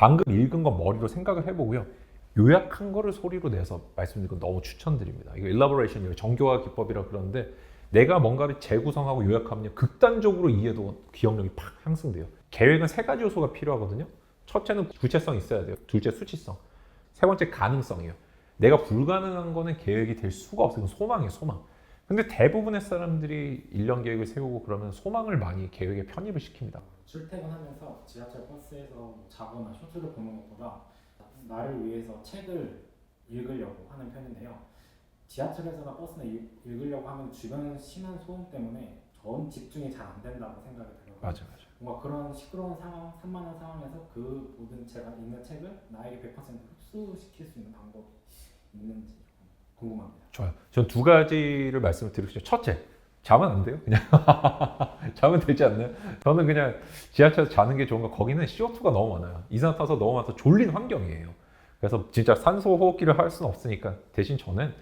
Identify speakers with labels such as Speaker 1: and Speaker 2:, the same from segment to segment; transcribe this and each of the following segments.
Speaker 1: 방금 읽은 거 머리로 생각을 해보고요. 요약한 거를 소리로 내서 말씀드리는 건 너무 추천드립니다. 이거 일라보레이션이에요. 정교화 기법이라 그러는데 내가 뭔가를 재구성하고 요약하면 극단적으로 이해도 기억력이 팍 향상돼요. 계획은 세 가지 요소가 필요하거든요. 첫째는 구체성이 있어야 돼요. 둘째 수치성. 세 번째 가능성이에요. 내가 불가능한 거는 계획이 될 수가 없어요. 소망이에요, 소망. 근데 대부분의 사람들이 1년 계획을 세우고 그러면 소망을 많이 계획에 편입을 시킵니다.
Speaker 2: 출퇴근하면서 지하철 버스에서 뭐 자거나 쇼츠를 보는 것보다 나를 위해서 책을 읽으려고 하는 편인데요. 지하철에서나 버스나 읽으려고 하면 주변 심한 소음 때문에 전 집중이 잘 안 된다고 생각이 들어요.
Speaker 1: 맞아.
Speaker 2: 뭔가 그런 시끄러운 상황, 산만한 상황에서 그 모든 제가 읽는 책을 나에게 100% 흡수시킬 수 있는 방법이 있는지 궁금합니다.
Speaker 1: 좋아요. 전 두 가지를 말씀을 드리고 싶어요. 첫째, 자면 안 돼요? 그냥 자면 되지 않나요? 저는 그냥 지하철에서 자는 게 좋은 거, 거기는 CO2가 너무 많아요. 이산화탄소 너무 많아서 졸린 환경이에요. 그래서 진짜 산소 호흡기를 할 수는 없으니까 대신 저는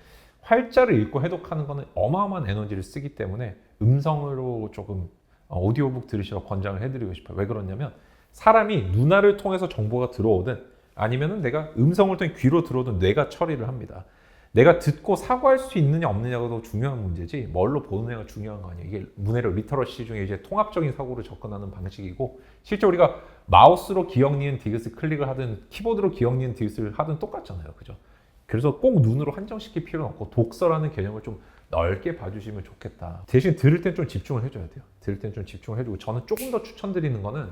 Speaker 1: 활자를 읽고 해독하는 거는 어마어마한 에너지를 쓰기 때문에 음성으로 조금 오디오북 들으시라고 권장을 해드리고 싶어요. 왜 그러냐면 사람이 눈알을 통해서 정보가 들어오든 아니면은 내가 음성을 통해 귀로 들어오든 뇌가 처리를 합니다. 내가 듣고 사고할 수 있느냐 없느냐가 더 중요한 문제지 뭘로 보느냐가 중요한 거 아니에요. 이게 문해력 리터러시 중에 이제 통합적인 사고를 접근하는 방식이고 실제 우리가 마우스로 기억 니은 디귿을 클릭을 하든 키보드로 기억 니은 디귿을 하든 똑같잖아요. 그죠? 그래서 꼭 눈으로 한정시킬 필요는 없고 독서라는 개념을 좀 넓게 봐주시면 좋겠다. 대신 들을 땐 좀 집중을 해줘야 돼요. 들을 땐 좀 집중을 해주고 저는 조금 더 추천드리는 거는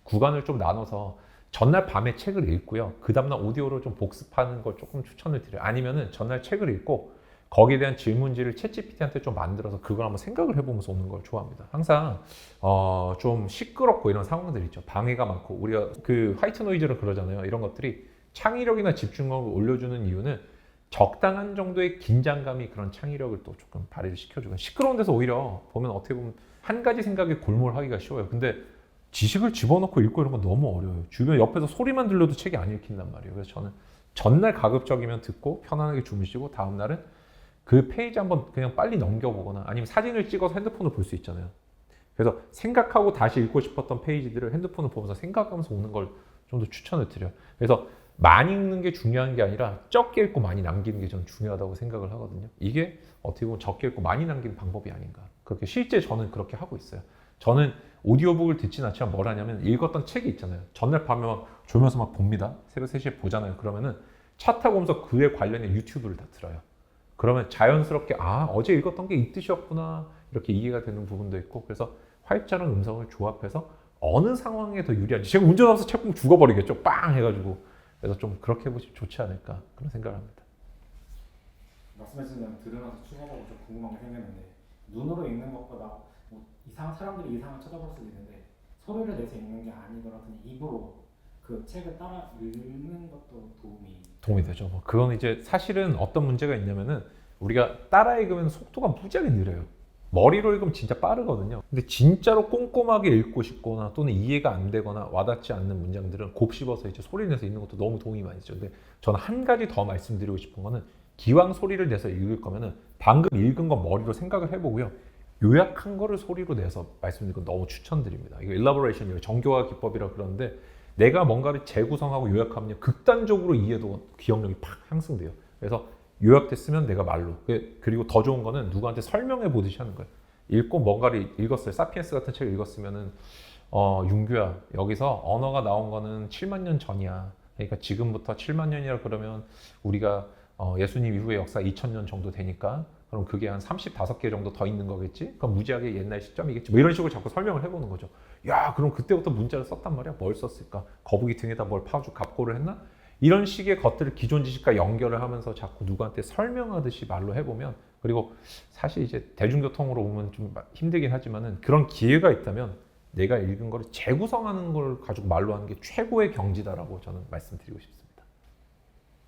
Speaker 1: 구간을 좀 나눠서 전날 밤에 책을 읽고요. 그 다음날 오디오로 좀 복습하는 걸 조금 추천을 드려요. 아니면은 전날 책을 읽고 거기에 대한 질문지를 챗GPT한테 좀 만들어서 그걸 한번 생각을 해보면서 오는 걸 좋아합니다. 항상 좀 시끄럽고 이런 상황들 있죠. 방해가 많고 우리가 그 화이트 노이즈를 그러잖아요. 이런 것들이 창의력이나 집중력을 올려주는 이유는 적당한 정도의 긴장감이 그런 창의력을 또 조금 발휘를 시켜주고 시끄러운 데서 오히려 보면 어떻게 보면 한 가지 생각에 골몰하기가 쉬워요. 근데 지식을 집어넣고 읽고 이런 건 너무 어려워요. 주변 옆에서 소리만 들려도 책이 안 읽힌단 말이에요. 그래서 저는 전날 가급적이면 듣고 편안하게 주무시고 다음날은 그 페이지 한번 그냥 빨리 넘겨보거나 아니면 사진을 찍어서 핸드폰을 볼 수 있잖아요. 그래서 생각하고 다시 읽고 싶었던 페이지들을 핸드폰을 보면서 생각하면서 오는 걸 좀 더 추천을 드려요. 그래서 많이 읽는 게 중요한 게 아니라 적게 읽고 많이 남기는 게 저는 중요하다고 생각을 하거든요. 이게 어떻게 보면 적게 읽고 많이 남기는 방법이 아닌가. 그렇게 실제 저는 그렇게 하고 있어요. 저는 오디오북을 듣진 않지만 뭘 하냐면 읽었던 책이 있잖아요. 전날 밤에 막 졸면서 막 봅니다. 새벽 3시에 보잖아요. 그러면은 차 타고 오면서 그에 관련된 유튜브를 다 들어요. 그러면 자연스럽게 어제 읽었던 게 이 뜻이었구나 이렇게 이해가 되는 부분도 있고 그래서 활자랑 음성을 조합해서 어느 상황에 더 유리한지 제가 운전하면서 책 보면 죽어버리겠죠. 빵 해가지고 그래서 좀 그렇게 해보시면 좋지 않을까 그런 생각을 합니다.
Speaker 2: 말씀해주신 대로 들으면서 추가적으로 좀 궁금한 게 생겼는데 눈으로 읽는 것보다 뭐 사람들이 이상을 쳐다볼 수도 있는데 소리를 내서 읽는 게 아니더라도 입으로 그 책을 따라 읽는 것도 도움이
Speaker 1: 되죠. 뭐 그건 이제 사실은 어떤 문제가 있냐면은 우리가 따라 읽으면 속도가 무지하게 느려요. 머리로 읽으면 진짜 빠르거든요. 근데 진짜로 꼼꼼하게 읽고 싶거나 또는 이해가 안 되거나 와닿지 않는 문장들은 곱씹어서 이제 소리 내서 읽는 것도 너무 도움이 많이 되죠. 근데 저는 한 가지 더 말씀드리고 싶은 거는 기왕 소리를 내서 읽을 거면은 방금 읽은 거 머리로 생각을 해보고요. 요약한 거를 소리로 내서 말씀드리는 건 너무 추천드립니다. 이거 일라보레이션이에요. 정교화 기법이라 그러는데 내가 뭔가를 재구성하고 요약하면 극단적으로 이해도 기억력이 팍 향상돼요. 그래서 요약됐으면 내가 말로 그리고 더 좋은 거는 누구한테 설명해 보듯이 하는 거예요. 읽고 뭔가를 읽었어요. 사피엔스 같은 책을 읽었으면은 윤규야 여기서 언어가 나온 거는 7만 년 전이야. 그러니까 지금부터 7만 년이라 그러면 우리가 예수님 이후의 역사 2000년 정도 되니까 그럼 그게 한 35개 정도 더 있는 거겠지? 그럼 무지하게 옛날 시점이겠지? 뭐 이런 식으로 자꾸 설명을 해보는 거죠. 야, 그럼 그때부터 문자를 썼단 말이야? 뭘 썼을까? 거북이 등에다 뭘 파주 갑고를 했나? 이런 식의 것들을 기존 지식과 연결을 하면서 자꾸 누구한테 설명하듯이 말로 해보면 그리고 사실 이제 대중교통으로 오면 좀 힘들긴 하지만은 그런 기회가 있다면 내가 읽은 거를 재구성하는 걸 가지고 말로 하는 게 최고의 경지다라고 저는 말씀드리고 싶습니다.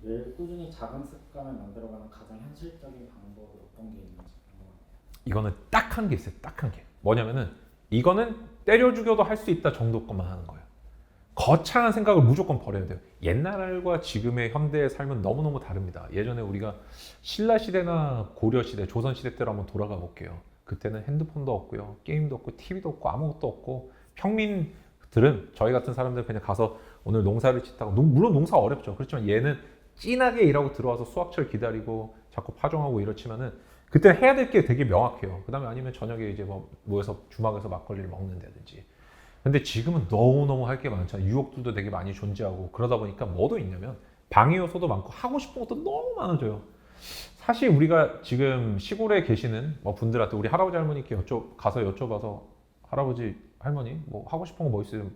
Speaker 2: 매일 꾸준히 작은 습관을 만들어가는 가장 현실적인 방법이 어떤 게 있는지 궁금합니다.
Speaker 1: 이거는 딱 한 게 있어요. 딱 한 개. 뭐냐면은 이거는 때려 죽여도 할 수 있다 정도 것만 하는 거예요. 거창한 생각을 무조건 버려야 돼요. 옛날과 지금의 현대의 삶은 너무너무 다릅니다. 예전에 우리가 신라시대나 고려시대, 조선시대 때로 한번 돌아가 볼게요. 그때는 핸드폰도 없고요. 게임도 없고 TV도 없고 아무것도 없고 평민들은 저희 같은 사람들 그냥 가서 오늘 농사를 짓다가 물론 농사 어렵죠. 그렇지만 얘는 찐하게 일하고 들어와서 수확철 기다리고 자꾸 파종하고 이렇지만은 그때 해야 될 게 되게 명확해요. 그다음에 아니면 저녁에 이제 뭐 모여서 주막에서 막걸리를 먹는다든지. 근데 지금은 너무너무 할 게 많잖아요. 유혹들도 되게 많이 존재하고 그러다 보니까 뭐도 있냐면 방해 요소도 많고 하고 싶은 것도 너무 많아져요. 사실 우리가 지금 시골에 계시는 뭐 분들한테 우리 할아버지 할머니께 가서 여쭤봐서 할아버지 할머니 뭐 하고 싶은 거 뭐 있으면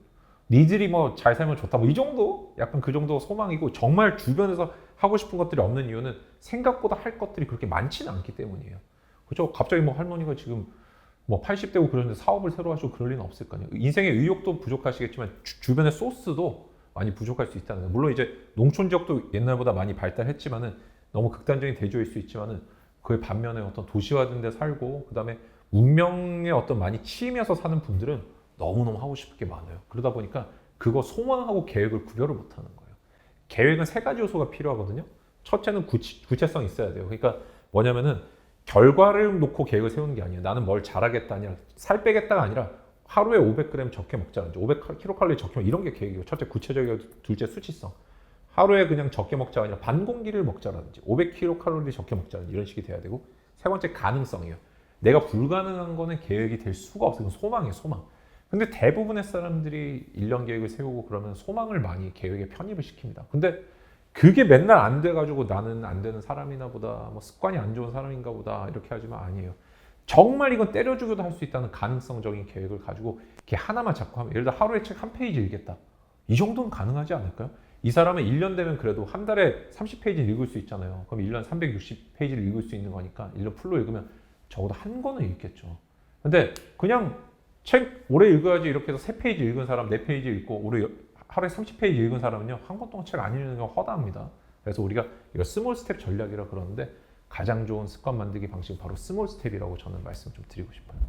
Speaker 1: 니들이 뭐 잘 살면 좋다 뭐 이 정도 약간 그 정도 소망이고 정말 주변에서 하고 싶은 것들이 없는 이유는 생각보다 할 것들이 그렇게 많지는 않기 때문이에요. 그렇죠? 갑자기 뭐 할머니가 지금 뭐 80대고 그러는데 사업을 새로 하시고 그럴 리는 없을 거 아니에요. 인생의 의욕도 부족하시겠지만 주변의 소스도 많이 부족할 수 있다는 거예요. 물론 이제 농촌 지역도 옛날보다 많이 발달했지만은 너무 극단적인 대조일 수 있지만은 그의 반면에 어떤 도시화된 데 살고 그다음에 문명에 어떤 많이 치이면서 사는 분들은 너무너무 하고 싶은 게 많아요. 그러다 보니까 그거 소망하고 계획을 구별을 못 하는 거예요. 계획은 세 가지 요소가 필요하거든요. 첫째는 구체성이 있어야 돼요. 그러니까 뭐냐면은 결과를 놓고 계획을 세우는 게 아니에요. 나는 뭘 잘하겠다 아니라 살 빼겠다가 아니라 하루에 500g 적게 먹자든지 500kcal 적게 먹자 이런 게 계획이고 첫째 구체적이고 둘째 수치성. 하루에 그냥 적게 먹자가 아니라 반 공기를 먹자라든지 500kcal 적게 먹자든지 이런 식이 돼야 되고 세 번째 가능성이에요. 내가 불가능한 거는 계획이 될 수가 없어요. 소망이에요, 소망. 근데 대부분의 사람들이 1년 계획을 세우고 그러면 소망을 많이 계획에 편입을 시킵니다. 근데 그게 맨날 안 돼가지고 나는 안 되는 사람이나 보다, 뭐 습관이 안 좋은 사람인가 보다 이렇게 하지만 아니에요. 정말 이건 때려주기도 할 수 있다는 가능성적인 계획을 가지고 이렇게 하나만 잡고 하면 예를 들어 하루에 책 한 페이지 읽겠다. 이 정도는 가능하지 않을까요? 이 사람은 1년 되면 그래도 한 달에 30페이지 읽을 수 있잖아요. 그럼 1년 360페이지를 읽을 수 있는 거니까 1년 풀로 읽으면 적어도 한 권은 읽겠죠. 근데 그냥 책 오래 읽어야지 이렇게 해서 3페이지 읽은 사람 4페이지 읽고 하루에 30페이지 읽은 사람은요 한 권 동안 책 안 읽는 건 허다합니다. 그래서 우리가 이거 스몰 스텝 전략이라 그러는데 가장 좋은 습관 만들기 방식은 바로 스몰 스텝이라고 저는 말씀 좀 드리고 싶어요.